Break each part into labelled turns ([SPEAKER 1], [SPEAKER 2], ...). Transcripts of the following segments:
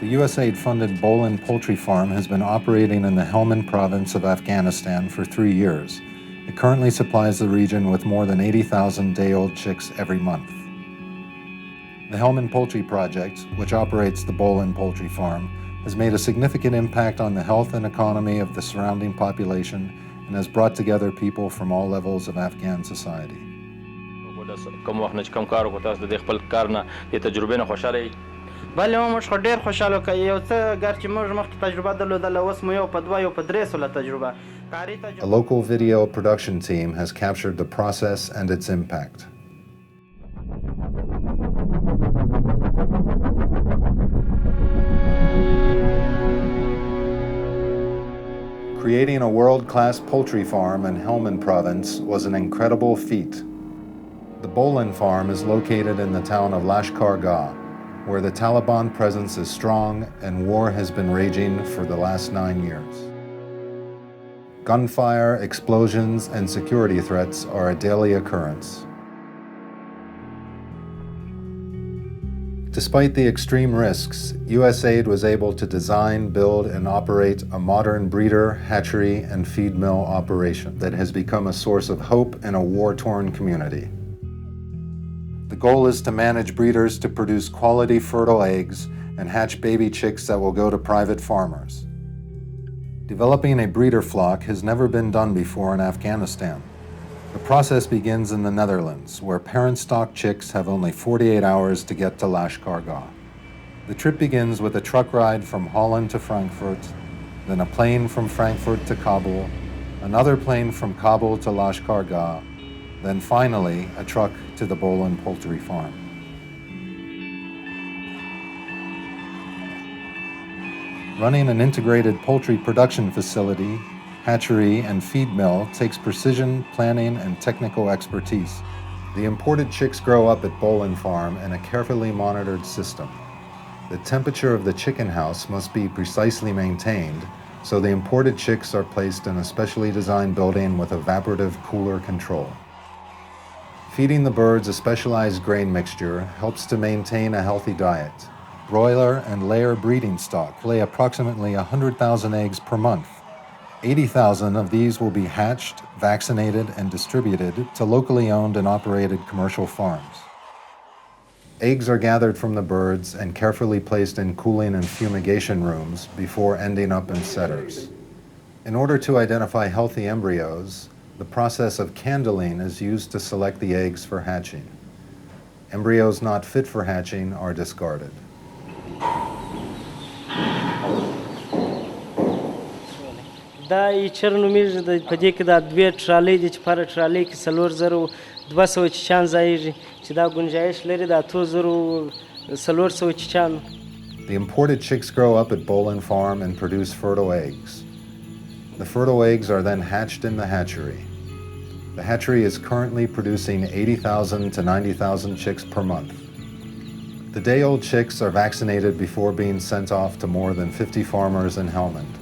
[SPEAKER 1] The USAID-funded Bolin poultry farm has been operating in the Helmand province of Afghanistan for 3 years. It currently supplies the region with more than 80,000 day-old chicks every month. The Helmand Poultry Project, which operates the Bolin poultry farm, has made a significant impact on the health and economy of the surrounding population and has brought together people from all levels of Afghan society. A local video production team has captured the process and its impact. Creating a world-class poultry farm in Helmand province was an incredible feat. The Bolin farm is located in the town of Lashkar Gah, where the Taliban presence is strong and war has been raging for the last 9 years. Gunfire, explosions, and security threats are a daily occurrence. Despite the extreme risks, USAID was able to design, build, and operate a modern breeder, hatchery, and feed mill operation that has become a source of hope in a war-torn community. The goal is to manage breeders to produce quality fertile eggs and hatch baby chicks that will go to private farmers. Developing a breeder flock has never been done before in Afghanistan. The process begins in the Netherlands, where parent stock chicks have only 48 hours to get to Lashkar Gah. The trip begins with a truck ride from Holland to Frankfurt, then a plane from Frankfurt to Kabul, another plane from Kabul to Lashkar Gah, then finally a truck to the Bolin poultry farm. Running an integrated poultry production facility, hatchery, and feed mill takes precision, planning, and technical expertise. The imported chicks grow up at Bolin Farm in a carefully monitored system. The temperature of the chicken house must be precisely maintained, so the imported chicks are placed in a specially designed building with evaporative cooler control. Feeding the birds a specialized grain mixture helps to maintain a healthy diet. Broiler and layer breeding stock lay approximately 100,000 eggs per month. 80,000 of these will be hatched, vaccinated, and distributed to locally owned and operated commercial farms. Eggs are gathered from the birds and carefully placed in cooling and fumigation rooms before ending up in setters. In order to identify healthy embryos, the process of candling is used to select the eggs for hatching. Embryos not fit for hatching are discarded.
[SPEAKER 2] دا ایچر نومیږي د پدې کې دا دوه ټرالۍ دي چې پر ټرالۍ کې 4200 چیچان ځایږي چې دا گنجائش لري دا 2400 چیچان.
[SPEAKER 1] The imported chicks grow up at Bolin Farm and produce fertile eggs. The fertile eggs are then hatched in the hatchery. The hatchery is currently producing 80,000 to 90,000 chicks per month. The day-old chicks are vaccinated before being sent off to more than 50 farmers in Helmand.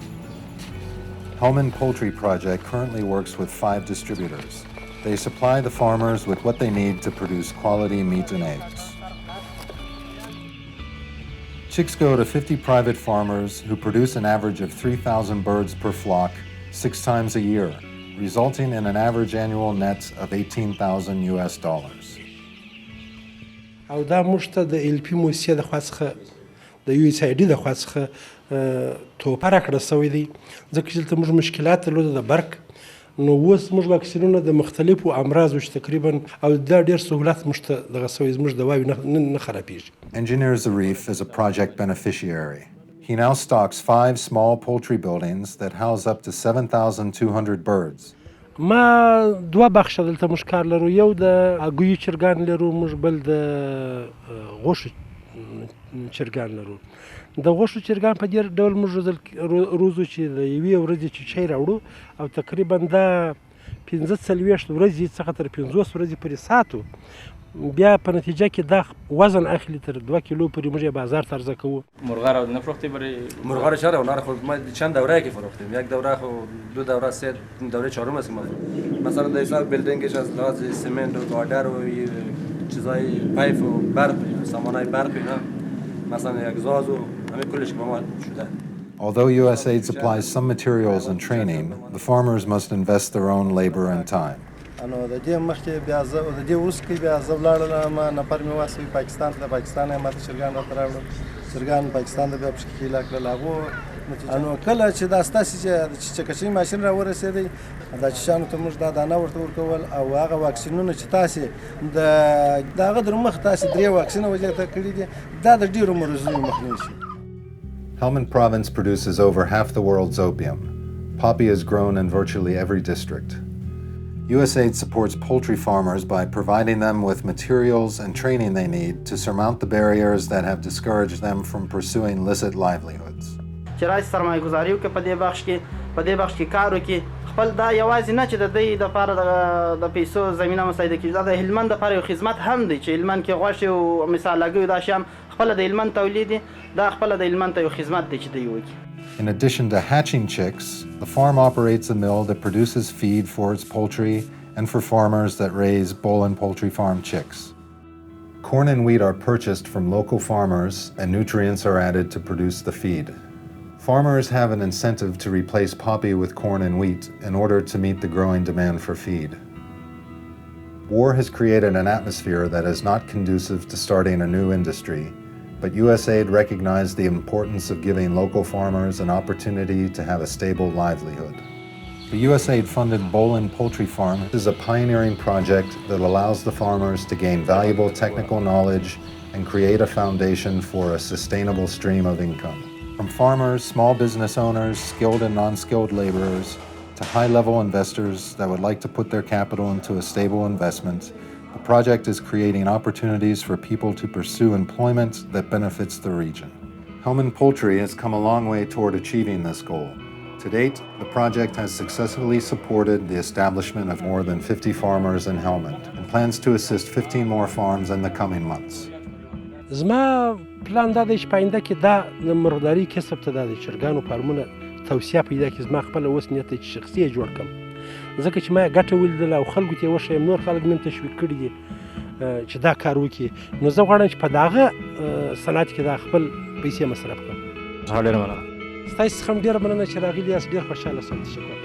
[SPEAKER 1] Helmand Poultry Project currently works with 5 distributors. They supply the farmers with what they need to produce quality meat and eggs. Chicks go to 50 private farmers who produce an average of 3,000 birds per flock 6 times a year, resulting in an average annual net of $18,000.
[SPEAKER 3] او دا موږ ته د ال پی موسسې د خوا څخه د یو اس آی ډي د خوا څخه توپه راکړه سوی دی ځکه چې دلته موږ مشکلات درلوده د برق نو اوس موږ واکسینونه د مختلفو امراضو چې تقریبا او دا ډېر سهولت موږ ته دغه سوی زموږ دواوې نه خرابېږي.
[SPEAKER 1] Engineer Zarif is a project beneficiary. He now stocks 5 small poultry buildings that house up to 7,200 birds.
[SPEAKER 3] ما دوه بخشه دلته موږ کار لرو یو د هګیو چرګان لرو موږ بل د غوښو چرګان لرو د غوښو چرګان په ډېر ډول موږ روزو چې د یوې ورځې چیچی راوړو او تقریبا دا 45 ورځې څخه تر 50 ورځې پورې ساتو بیا په نتیجه کې دا وزن اخلي تر 2 کیلو پورې موږ بازار ته عرضه کوو.
[SPEAKER 4] مرغا را نفروختی برای
[SPEAKER 5] مرغا را چرا اونا خود ما چند دوره که فروختیم یک دوره خو دو دوره سه دوره چهارم است ما مثلا در حساب بیلدینگش از لحاظ سمنت و گاردر و چیزای پایپ و برق سامانای برق اینا مثلا یک زاز و همه کلش ممال شده.
[SPEAKER 1] Although USAID supplies some materials and training, the farmers must invest their own labor and time.
[SPEAKER 4] انو د دې مخکې بیا زه د دې وروسته کې بیا زه ولاړم نفر مې واستوي پاکستان ته، پاکستان یې ماته چرګان راته راوړل، چرګان پاکستان ته بیا پکې کیلا کړل. هغو انو کله چې دا ستاسې چې چکچۍ ماشین راورسېدی دا چیشانو ته موږ دا دانه ورته ورکول او هغه واکسینونه چې تاسې د هغه در مخ تاسې 3 واکسینه وجه کړي دي دا د ډېرو مرضونو مخنیوی شي.
[SPEAKER 1] Helmand province produces over half the world's opium. Poppy is grown in virtually every district. USAID supports poultry farmers by providing them with materials and training they need to surmount the barriers that have discouraged them from pursuing licit livelihoods.
[SPEAKER 6] چې راشي سرمایه ګزاري وکړي په دې بخش کې کار وکړي، خپل دا یوازې نه چې د دوی دپاره د پیسو زمینه مساعده کېږي، دا د هلمند دپاره یو خدمت هم دی چې هلمند کې غوښې او مثال هګۍ دا شی هم خپله د هلمند تولید دی، دا خپله د هلمند ته یو خدمت دی چې دوی وکړي.
[SPEAKER 1] In addition to hatching chicks, the farm operates a mill that produces feed for its poultry and for farmers that raise Bolin Poultry Farm chicks. Corn and wheat are purchased from local farmers and nutrients are added to produce the feed. Farmers have an incentive to replace poppy with corn and wheat in order to meet the growing demand for feed. War has created an atmosphere that is not conducive to starting a new industry, but USAID recognized the importance of giving local farmers an opportunity to have a stable livelihood. The USAID-funded Bolin Poultry Farm is a pioneering project that allows the farmers to gain valuable technical knowledge and create a foundation for a sustainable stream of income. From farmers, small business owners, skilled and non-skilled laborers, to high-level investors that would like to put their capital into a stable investment, the project is creating opportunities for people to pursue employment that benefits the region. Helmand Poultry has come a long way toward achieving this goal. To date, the project has successfully supported the establishment of more than 50 farmers in Helmand and plans to assist 15 more farms in the coming months.
[SPEAKER 3] زما پلان دا دی چې په آینده کې دا د مرغداري کسب ته دا د چرګانو فارمونه توسعه پیدا کړي. زما خپله اوس نیت دی چې شخصي یې جوړ کړم، ځکه چې ما یې ګټه ولیدله او خلکو ته یې وښیم، نور خلک مې هم تشویق کړي دي چې دا کار وکړي. نو زه غواړم چې په دغه صنعت کې دا خپل پیسې مصرف کړم.
[SPEAKER 7] ډېره مننه.
[SPEAKER 3] ستاسې څخه هم ډېره مننه چې راغلي یاست، ډېر خوشحاله شوم. تشکر.